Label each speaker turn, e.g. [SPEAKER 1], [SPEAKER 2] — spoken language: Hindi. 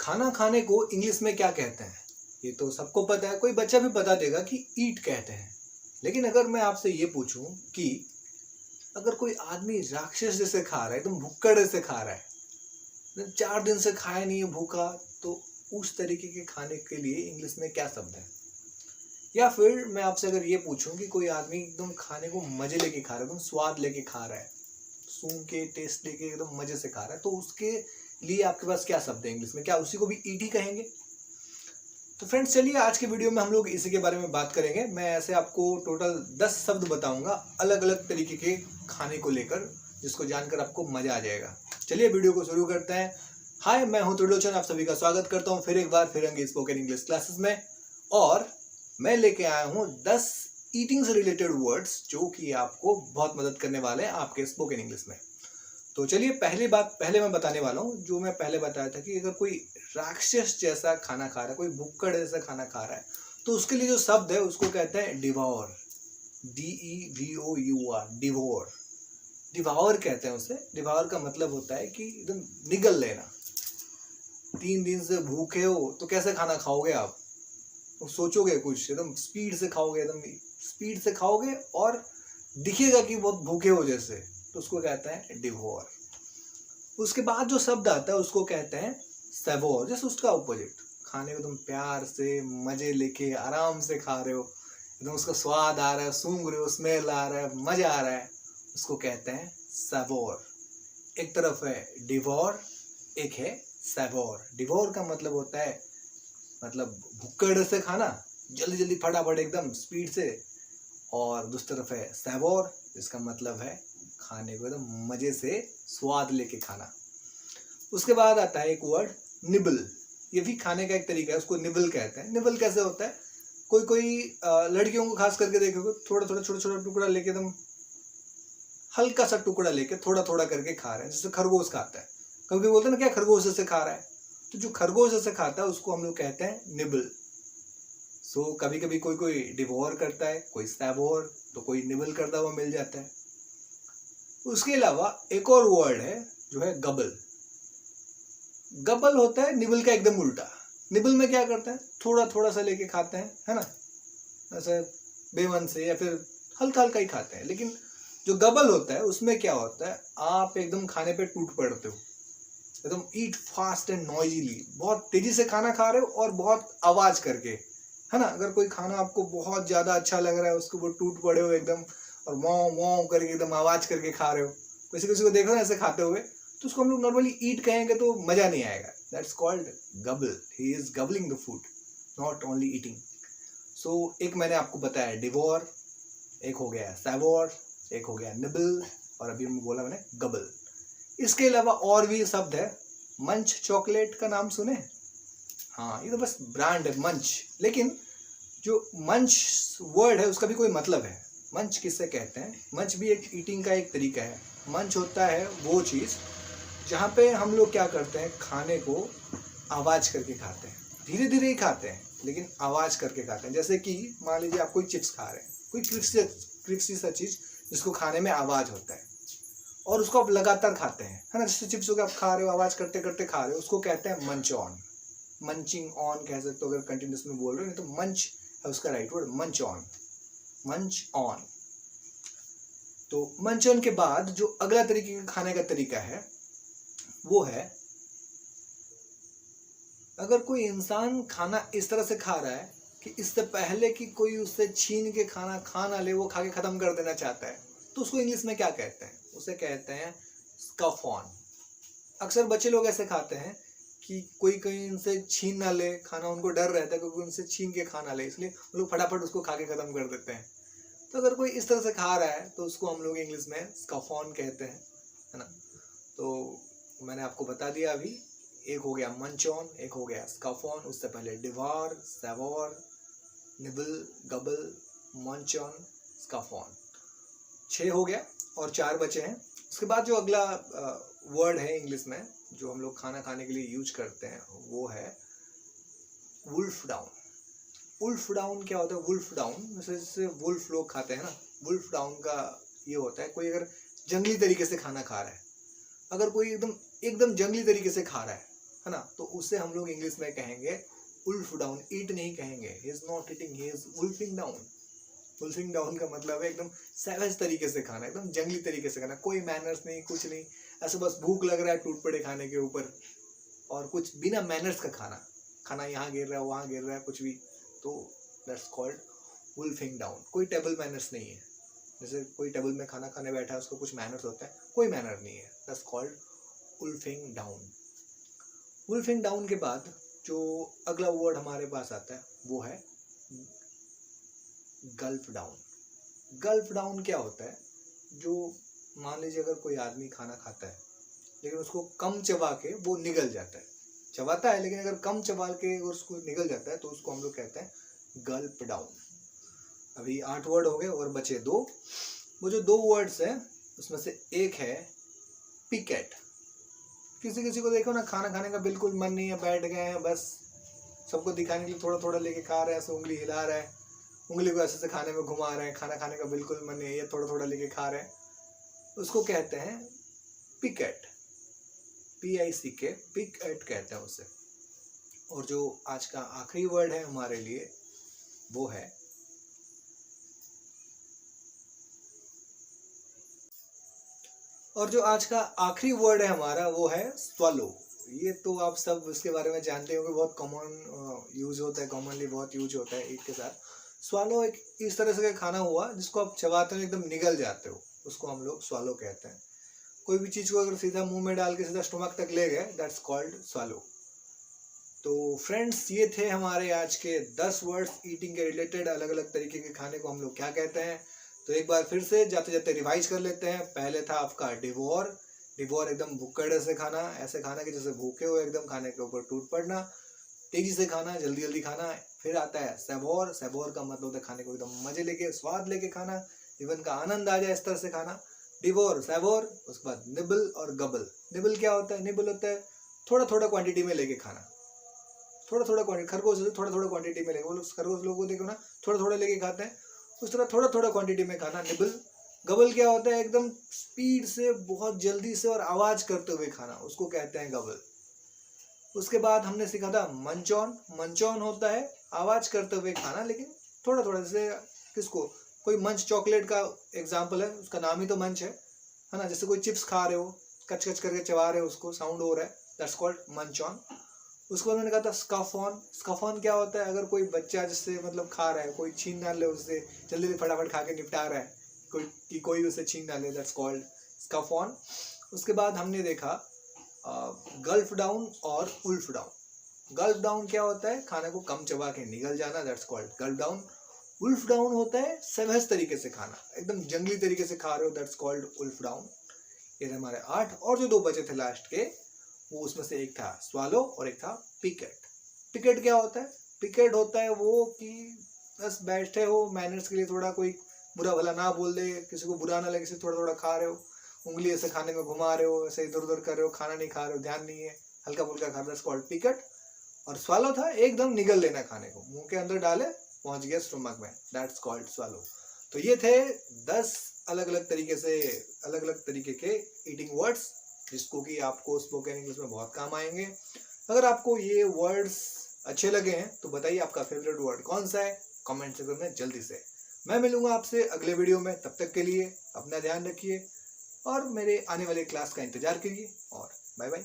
[SPEAKER 1] खाना खाने को इंग्लिश में क्या कहते हैं? ये तो सबको पता है, कोई बच्चा भी बता देगा कि ईट कहते हैं। लेकिन अगर मैं आपसे ये पूछूं कि अगर कोई आदमी राक्षस जैसे खा रहा है, एकदम भुक्कड़ जैसे खा रहा है, 4 दिन से खाया नहीं है भूखा, तो उस तरीके के खाने के लिए इंग्लिश में क्या शब्द है? या फिर मैं आपसे अगर ये पूछूं कि कोई आदमी एकदम खाने को मजे लेके खा रहा है, एकदम स्वाद लेके खा रहा है, सूंघ के टेस्ट लेके एकदम मजे से खा रहा है, तो उसके लिए आपके पास क्या शब्द है इंग्लिश में? क्या उसी को भी ईट ही कहेंगे? तो फ्रेंड्स, चलिए आज के वीडियो में हम लोग इसी के बारे में बात करेंगे। मैं ऐसे आपको टोटल 10 शब्द बताऊंगा अलग अलग तरीके के खाने को लेकर, जिसको जानकर आपको मजा आ जाएगा। चलिए वीडियो को शुरू करते हैं। हाय, मैं हूं त्रिलोचन, आप सभी का स्वागत करता हूं फिर एक बार फिरंगी स्पोकन इंग्लिश क्लासेस में। और मैं लेके आया हूं 10 ईटिंग से रिलेटेड वर्ड्स जो कि आपको बहुत मदद करने वाले हैं आपके स्पोकन इंग्लिश में। तो चलिए पहले मैं बताने वाला हूँ, जो मैं पहले बताया था कि अगर कोई राक्षस जैसा खाना खा रहा है, कोई भुक्कड़ जैसा खाना खा रहा है, तो उसके लिए जो शब्द है उसको कहते हैं डिवोर। DEVOUR, devour. डिवोर कहते हैं उसे। डिवोर का मतलब होता है कि एकदम निगल लेना। 3 दिन से भूखे हो तो कैसे खाना खाओगे आप? सोचोगे कुछ, एकदम स्पीड से खाओगे, एकदम स्पीड से खाओगे और दिखेगा कि बहुत भूखे हो जैसे, तो उसको कहते हैं डिवोर। उसके बाद जो शब्द आता है उसको कहते हैं सेवोर, जैसे उसका ऑपोजिट। खाने को एकदम प्यार से मजे लेके आराम से खा रहे हो, एकदम उसका स्वाद आ रहा है, सूंघ रहे हो, स्मेल आ रहा है, मजा आ रहा है, उसको कहते हैं सेवोर। एक तरफ है डिवोर, एक है सेवोर। डिवोर का मतलब होता है मतलब भुक्कड़ से खाना, जल्दी जल्दी फटाफट एकदम स्पीड से। और दूसरी तरफ है सेवोर, जिसका मतलब है खाने को एकदम मजे से स्वाद लेके खाना। उसके बाद आता है एक वर्ड निबल। ये भी खाने का एक तरीका है, उसको निबल कहते हैं। निबल कैसे होता है? कोई लड़कियों को खास करके देखोगे, थोड़ा थोड़ा छोटा छोटा टुकड़ा लेके, एकदम हल्का सा टुकड़ा लेके थोड़ा थोड़ा करके खा रहे हैं, जैसे खरगोश खाता है। कभी बोलते हैं ना, क्या खरगोश जैसे खा रहा है? तो जो खरगोश जैसे खाता है उसको हम लोग कहते हैं निबल। सो कभी कभी कोई डिवोर करता है, कोई सेवोर, तो कोई निबल करता हुआ मिल जाता है। उसके अलावा एक और वर्ड है जो है गबल। गबल होता है निबल का एकदम उल्टा। निबल में क्या करते हैं? थोड़ा थोड़ा सा लेके खाते हैं, है ना, ऐसे बेमन से, या फिर हल्का हल्का ही खाते हैं। लेकिन जो गबल होता है उसमें क्या होता है, आप एकदम खाने पे टूट पड़ते हो, एकदम ईट फास्ट एंड नॉइजीली, बहुत तेजी से खाना खा रहे हो और बहुत आवाज करके, है ना। अगर कोई खाना आपको बहुत ज्यादा अच्छा लग रहा है, उसके ऊपर टूट पड़े हो एकदम, और वाँ वाँ करके एकदम आवाज करके खा रहे हो, किसी किसी को देखो ना ऐसे खाते हुए, तो उसको हम लोग नॉर्मली ईट कहेंगे तो मजा नहीं आएगा। That's called gobble. He is gobbling the food, not only eating. So एक मैंने आपको बताया डिवोर, एक हो गया सेवोर, एक हो गया निबल, और अभी बोला मैंने गबल। इसके अलावा और भी शब्द है। मंच चॉकलेट का नाम सुने? हाँ, ये तो बस ब्रांड है मंच, लेकिन जो मंच वर्ड है उसका भी कोई मतलब है। मंच किससे कहते हैं? मंच भी एक ईटिंग का एक तरीका है। मंच होता है वो चीज़ जहाँ पे हम लोग क्या करते हैं, खाने को आवाज करके खाते हैं, धीरे धीरे ही खाते हैं लेकिन आवाज करके खाते हैं। जैसे कि मान लीजिए आप कोई चिप्स खा रहे हैं, कोई क्रिस्पी सा चीज़ जिसको खाने में आवाज होता है, और उसको आप लगातार खाते हैं, है ना। जैसे चिप्स को आप खा रहे हो, आवाज करते करते खा रहे हो, उसको कहते हैं मंच ऑन। मंचिंग ऑन कह सकते हो अगर कंटिन्यूस में बोल रहे हो, नहीं तो मंच है उसका राइट वर्ड, मंच ऑन। मंच ऑन। तो मंच ऑन के बाद जो अगला तरीके का खाने का तरीका है वो है, अगर कोई इंसान खाना इस तरह से खा रहा है कि इससे पहले कि कोई उससे छीन के खाना खा ना ले, वो खा के खत्म कर देना चाहता है, तो उसको इंग्लिश में क्या कहते हैं? उसे कहते हैं स्कफ ऑन। अक्सर बच्चे लोग ऐसे खाते हैं कि कोई कहीं उनसे छीन ना ले खाना, उनको डर रहता है क्योंकि उनसे छीन के खाना ले, इसलिए वो लोग फटाफट उसको खा के खत्म कर देते हैं। तो अगर कोई इस तरह से खा रहा है तो उसको हम लोग इंग्लिश में स्कफ ऑन कहते हैं, है ना। तो मैंने आपको बता दिया अभी, एक हो गया मंच ऑन, एक हो गया स्कफ ऑन, उससे पहले डिवोर, सेवोर, निबल, गबल, मंच ऑन, स्कफ ऑन। 6 हो गया और 4 बचे हैं। उसके बाद जो अगला वर्ड है इंग्लिश में जो हम लोग खाना खाने के लिए यूज करते हैं वो है वुल्फ डाउन। वुल्फ डाउन क्या होता है? वुल्फ डाउन जैसे वुल्फ लोग खाते हैं ना, वुल्फ डाउन का ये होता है कोई अगर जंगली तरीके से खाना खा रहा है, अगर कोई एकदम जंगली तरीके से खा रहा है है ना, तो उसे हम लोग इंग्लिश में कहेंगे उल्फ डाउन। ईट नहीं कहेंगे, he is not eating, he is wolfing down. Wolfing down का मतलब है एकदम सैवेज तरीके से खाना, एकदम जंगली तरीके से खाना, कोई मैनर्स नहीं, कुछ नहीं, ऐसे बस भूख लग रहा है टूट पड़े खाने के ऊपर, और कुछ बिना मैनर्स का खाना, खाना यहाँ गिर रहा है वहाँ गिर रहा है कुछ भी, तो दैट्स कॉल्ड वुल्फिंग डाउन। कोई टेबल मैनर्स नहीं है, जैसे कोई टेबल में खाना खाने बैठा है उसको कुछ मैनर्स होता है, कोई मैनर नहीं है, that's called वुल्फिंग down. Wolfing down के बाद जो अगला वर्ड हमारे पास आता है वो है गल्फ डाउन। गल्फ डाउन क्या होता है, जो मान लीजिए अगर कोई आदमी खाना खाता है लेकिन उसको कम चबा के वो निगल जाता है, चबाता है लेकिन अगर कम चबा के उसको निगल जाता है तो उसको हम लोग कहते हैं गल्प डाउन। अभी 8 वर्ड हो गए और बचे 2। वो जो 2 वर्ड्स हैं उसमें से एक है पिकेट। किसी किसी को देखो ना, खाना खाने का बिल्कुल मन नहीं है, बैठ गए हैं बस सबको दिखाने के लिए थोड़ा थोड़ा लेके खा रहे हैं, ऐसे उंगली हिला रहा है, उंगली को ऐसे से खाने में घुमा रहे हैं, खाना खाने का बिल्कुल मन नहीं है, ये थोड़ा थोड़ा लेके खा रहे हैं, उसको कहते हैं पिकेट। PICK, पिकेट कहते हैं उसे। और जो आज का आखिरी वर्ड है हमारे लिए वो है आखिरी वर्ड है हमारा वो है swallow। ये तो आप सब इसके बारे में जानते हो कि बहुत कॉमन यूज होता है, कॉमनली बहुत यूज होता है ईट के साथ। स्वालो एक इस तरह से खाना हुआ जिसको आप चबाते हो एकदम निगल जाते हो, उसको हम लोग स्वालो कहते हैं। कोई भी चीज़ को अगर सीधा मुंह में डाल के सीधा स्टमक तक ले गए, दैट्स कॉल्ड स्वालो। तो फ्रेंड्स, ये थे हमारे आज के 10 वर्ड्स ईटिंग के रिलेटेड। अलग अलग तरीके के खाने को हम लोग क्या कहते हैं, तो एक बार फिर से जाते जाते रिवाइज कर लेते हैं। पहले था आपका डिवोर। डिवोर एकदम भुक्कड़ से खाना, ऐसे खाना कि जैसे भूखे हो एकदम, खाने के ऊपर टूट पड़ना, तेजी से खाना, जल्दी जल्दी खाना। फिर आता है सैवोर। सैवोर का मतलब होता है खाने को एकदम मजे लेके, स्वाद लेके खाना, जीवन का आनंद आ जाए इस तरह से खाना। डिवोर, सैवोर। उसके बाद निबल और गबल। निबल क्या होता है, निबल होता है थोड़ा थोड़ा क्वांटिटी में लेके खाना, थोड़ा थोड़ा क्वांटिटी, खरगोश थोड़ा थोड़ा क्वांटिटी में लेके, वो लोग खरगोश लोगों को देखो ना थोड़ा थोड़ा लेके खाते हैं, उस तरह थोड़ा थोड़ा क्वांटिटी में खाना निबल। गबल क्या होता है, एकदम स्पीड से, बहुत जल्दी से और आवाज करते हुए खाना, उसको कहते हैं गबल। उसके बाद हमने सीखा था मंचॉन। मंचॉन होता है आवाज करते हुए खाना लेकिन थोड़ा थोड़ा, जैसे किसको, कोई मंच चॉकलेट का एग्जाम्पल है, उसका नाम ही तो मंच है ना, जैसे कोई चिप्स खा रहे हो, कच कच करके चबा रहे हो, उसको साउंड हो रहा है, दैट्स कॉल्ड मंचॉन। उसके बाद मैंने कहा था स्कफॉन। स्कफॉन क्या होता है, अगर कोई बच्चा जिससे मतलब खा रहा है, कोई छीन ना ले उससे, जल्दी जल्दी फटाफट खा के निपटा रहा है, कोई उसे छीन ना ले, दैट्स कॉल्ड स्कफॉन। उसके बाद हमने देखा गल्फ डाउन और उल्फ डाउन। गल्फ डाउन क्या होता है, खाने को कम चबा के निगल जाना, that's called gulp down. Wolf down होता है सहज तरीके से खाना, एकदम जंगली तरीके से खा रहे हो, दैट्स कॉल्ड उल्फ डाउन। ये थे हमारे 8, और जो 2 बचे थे लास्ट के, वो उसमें से एक था स्वालो और एक था पिकेट। पिकेट क्या होता है, पिकेट होता है वो कि बस बैठे हो, मैनर्स के लिए थोड़ा कोई बुरा भला ना बोल दे, किसी को बुरा ना लगे, किसी थोड़ा थोड़ा खा रहे हो, उंगली ऐसे खाने में घुमा रहे हो, ऐसे इधर उधर कर रहे हो, खाना नहीं खा रहे हो, ध्यान नहीं है, हल्का फुल्का खा रहे हो, कॉल्ड पिकेट। और स्वालो था एकदम निगल लेना, खाने को मुंह के अंदर डाले, पहुंच गया स्टमक में, दैट्स कॉल्ड स्वालो। तो ये थे 10 अलग अलग तरीके के ईटिंग वर्ड्स, जिसको कि आपको स्पोकन इंग्लिश में बहुत काम आएंगे। अगर आपको ये वर्ड्स अच्छे लगे हैं तो बताइए आपका फेवरेट वर्ड कौन सा है, कमेंट सेक्शन में जल्दी से। मैं मिलूंगा आपसे अगले वीडियो में, तब तक के लिए अपना ध्यान रखिए और मेरे आने वाले क्लास का इंतजार करिए, और बाय बाय।